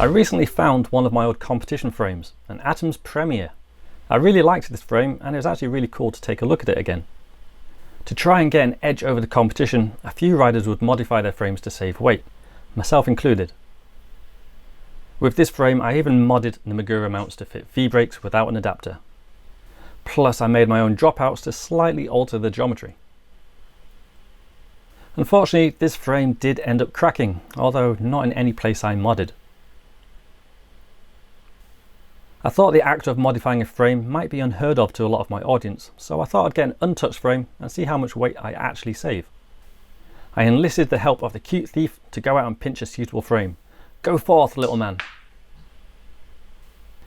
I recently found one of my old competition frames, an Atomz Premier. I really liked this frame and it was actually really cool to take a look at it again. To try and get an edge over the competition, a few riders would modify their frames to save weight, myself included. With this frame I even modded the Magura mounts to fit V-brakes without an adapter. Plus I made my own dropouts to slightly alter the geometry. Unfortunately this frame did end up cracking, although not in any place I modded. I thought the act of modifying a frame might be unheard of to a lot of my audience, so I thought I'd get an untouched frame and see how much weight I actually save. I enlisted the help of the cute thief to go out and pinch a suitable frame. Go forth, little man.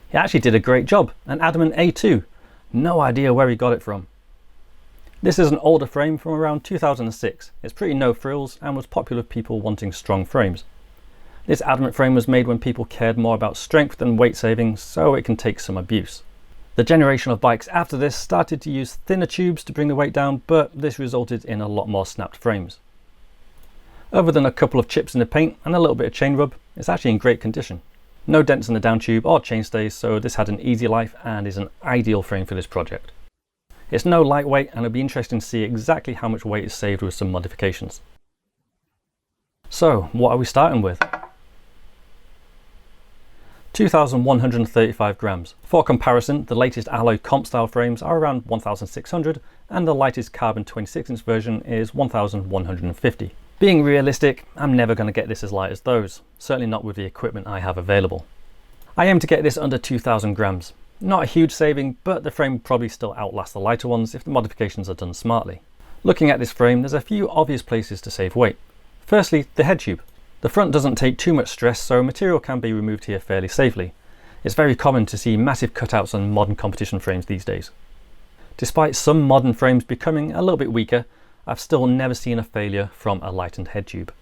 He actually did a great job, an Adamant A2. No idea where he got it from. This is an older frame from around 2006. It's pretty no frills and was popular with people wanting strong frames. This adamant frame was made when people cared more about strength than weight saving, so it can take some abuse. The generation of bikes after this started to use thinner tubes to bring the weight down, but this resulted in a lot more snapped frames. Other than a couple of chips in the paint and a little bit of chain rub, it's actually in great condition. No dents in the down tube or chainstays, so this had an easy life and is an ideal frame for this project. It's no lightweight and it'll be interesting to see exactly how much weight is saved with some modifications. So, what are we starting with? 2,135 grams. For comparison, the latest alloy comp style frames are around 1,600 and the lightest carbon 26-inch version is 1,150. Being realistic, I'm never going to get this as light as those, certainly not with the equipment I have available. I aim to get this under 2,000 grams. Not a huge saving, but the frame will probably still outlast the lighter ones if the modifications are done smartly. Looking at this frame, there's a few obvious places to save weight. Firstly, the head tube. The front doesn't take too much stress, so material can be removed here fairly safely. It's very common to see massive cutouts on modern competition frames these days. Despite some modern frames becoming a little bit weaker, I've still never seen a failure from a lightened head tube.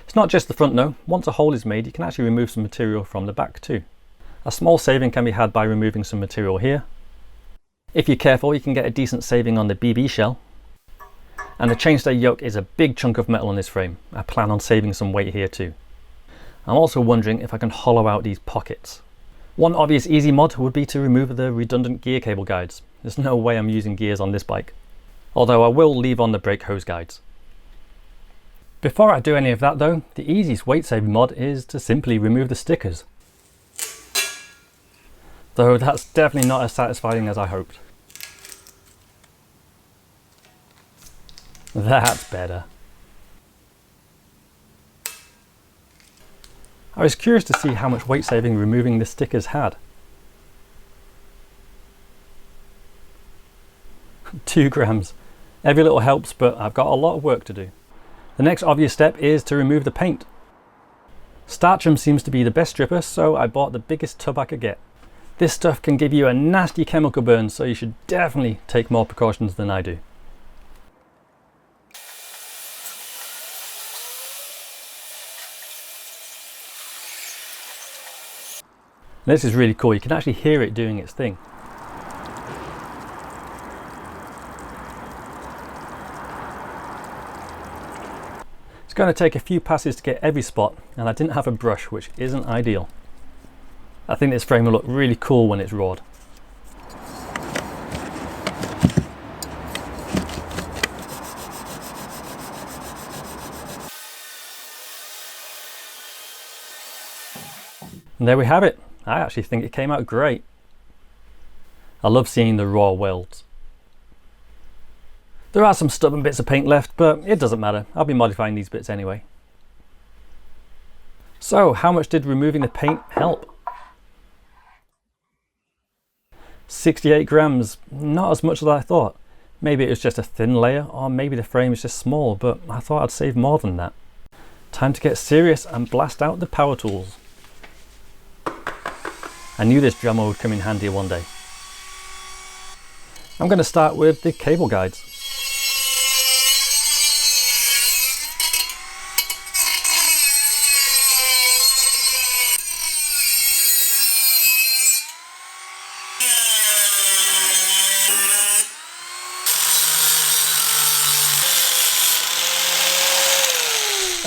It's not just the front though. Once a hole is made, you can actually remove some material from the back too. A small saving can be had by removing some material here. If you're careful, you can get a decent saving on the BB shell. And the chainstay yoke is a big chunk of metal on this frame. I plan on saving some weight here too. I'm also wondering if I can hollow out these pockets. One obvious easy mod would be to remove the redundant gear cable guides. There's no way I'm using gears on this bike. Although I will leave on the brake hose guides. Before I do any of that though, the easiest weight saving mod is to simply remove the stickers. Though that's definitely not as satisfying as I hoped. That's better. I was curious to see how much weight saving removing the stickers had. 2 grams. Every little helps, but I've got a lot of work to do. The next obvious step is to remove the paint. Starchum seems to be the best stripper, so I bought the biggest tub I could get. This stuff can give you a nasty chemical burn, so you should definitely take more precautions than I do. This is really cool, you can actually hear it doing its thing. It's going to take a few passes to get every spot, and I didn't have a brush, which isn't ideal. I think this frame will look really cool when it's rawed. And there we have it. I actually think it came out great. I love seeing the raw welds. There are some stubborn bits of paint left, but it doesn't matter. I'll be modifying these bits anyway. So, how much did removing the paint help? 68 grams, not as much as I thought. Maybe it was just a thin layer, or maybe the frame is just small, but I thought I'd save more than that. Time to get serious and blast out the power tools. I knew this drama would come in handy one day. I'm going to start with the cable guides.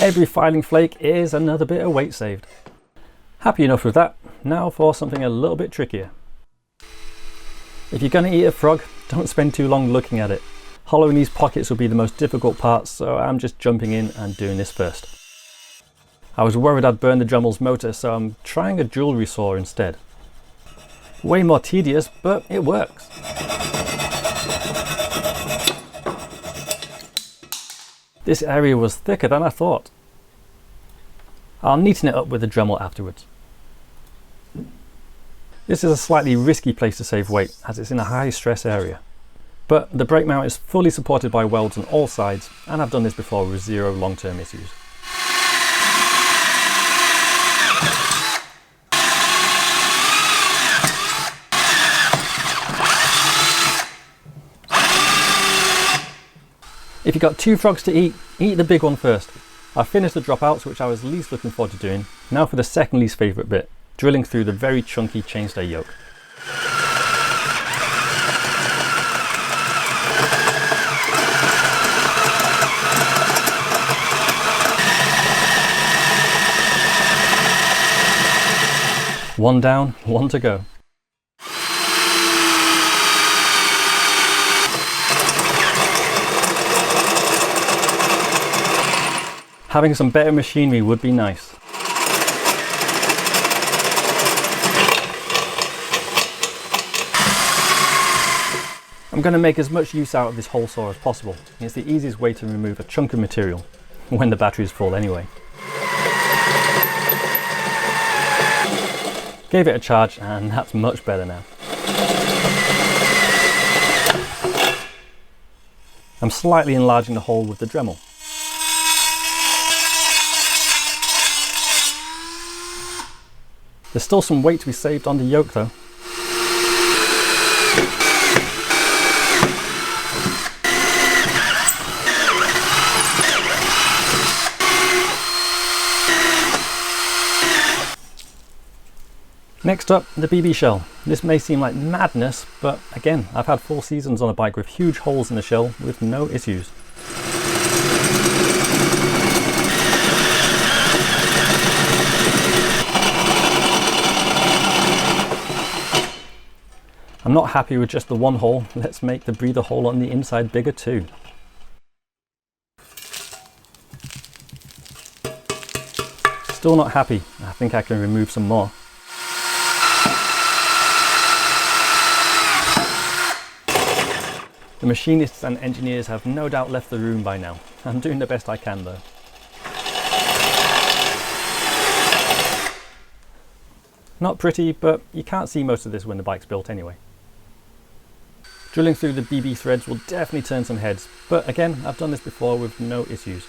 Every filing flake is another bit of weight saved. Happy enough with that. Now for something a little bit trickier. If you're going to eat a frog, don't spend too long looking at it. Hollowing these pockets will be the most difficult part, so I'm just jumping in and doing this first. I was worried I'd burn the Dremel's motor, so I'm trying a jewellery saw instead. Way more tedious, but it works. This area was thicker than I thought. I'll neaten it up with the Dremel afterwards. This is a slightly risky place to save weight, as it's in a high stress area. But the brake mount is fully supported by welds on all sides, and I've done this before with zero long-term issues. If you've got 2 frogs to eat the big one first. I've finished the dropouts, which I was least looking forward to doing. Now for the second least favourite bit, drilling through the very chunky chainstay yoke. One down, one to go. Having some better machinery would be nice. I'm going to make as much use out of this hole saw as possible. It's the easiest way to remove a chunk of material, when the battery is full anyway. Gave it a charge and that's much better now. I'm slightly enlarging the hole with the Dremel. There's still some weight to be saved on the yoke though. Next up, the BB shell. This may seem like madness, but again, I've had 4 seasons on a bike with huge holes in the shell with no issues. I'm not happy with just the one hole. Let's make the breather hole on the inside bigger too. Still not happy. I think I can remove some more. The machinists and engineers have no doubt left the room by now. I'm doing the best I can though. Not pretty, but you can't see most of this when the bike's built anyway. Drilling through the BB threads will definitely turn some heads, but again, I've done this before with no issues.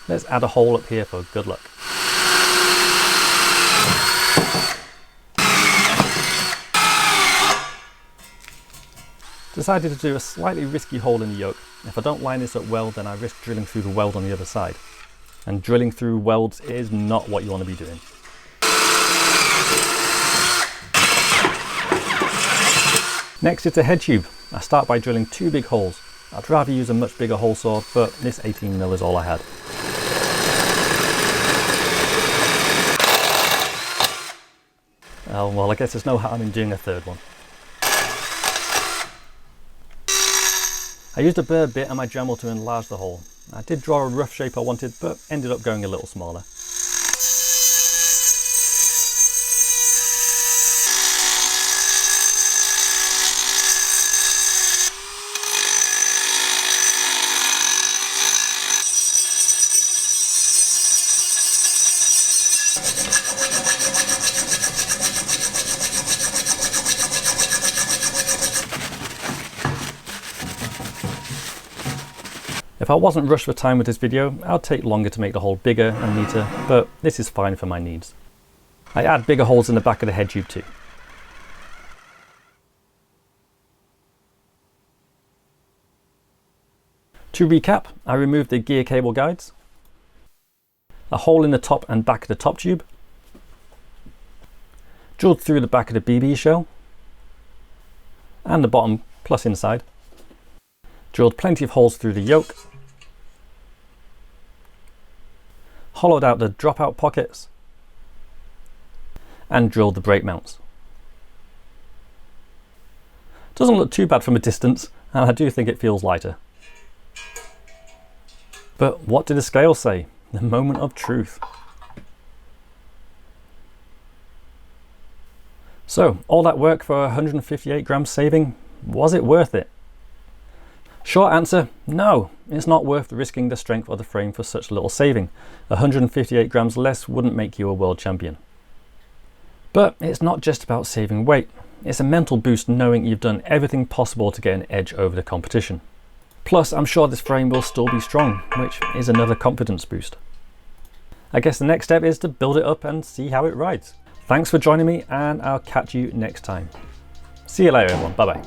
Let's add a hole up here for good luck. Decided to do a slightly risky hole in the yoke. If I don't line this up well, then I risk drilling through the weld on the other side. And drilling through welds is not what you want to be doing. Next, it's a head tube. I start by drilling 2 big holes. I'd rather use a much bigger hole saw, but this 18mm is all I had. Oh, well, I guess there's no harm in doing a 3rd one. I used a burr bit and my Dremel to enlarge the hole. I did draw a rough shape I wanted, but ended up going a little smaller. If I wasn't rushed for time with this video, I'd take longer to make the hole bigger and neater, but this is fine for my needs. I add bigger holes in the back of the head tube too. To recap, I removed the gear cable guides, a hole in the top and back of the top tube, drilled through the back of the BB shell, and the bottom plus inside, Drilled plenty of holes through the yoke, hollowed out the dropout pockets, and drilled the brake mounts. Doesn't look too bad from a distance, and I do think it feels lighter. But what did the scale say? The moment of truth. So, all that work for 158 grams saving, was it worth it? Short answer, no, it's not worth risking the strength of the frame for such little saving. 158 grams less wouldn't make you a world champion. But it's not just about saving weight, it's a mental boost knowing you've done everything possible to get an edge over the competition. Plus, I'm sure this frame will still be strong, which is another confidence boost. I guess the next step is to build it up and see how it rides. Thanks for joining me, and I'll catch you next time. See you later everyone, bye bye.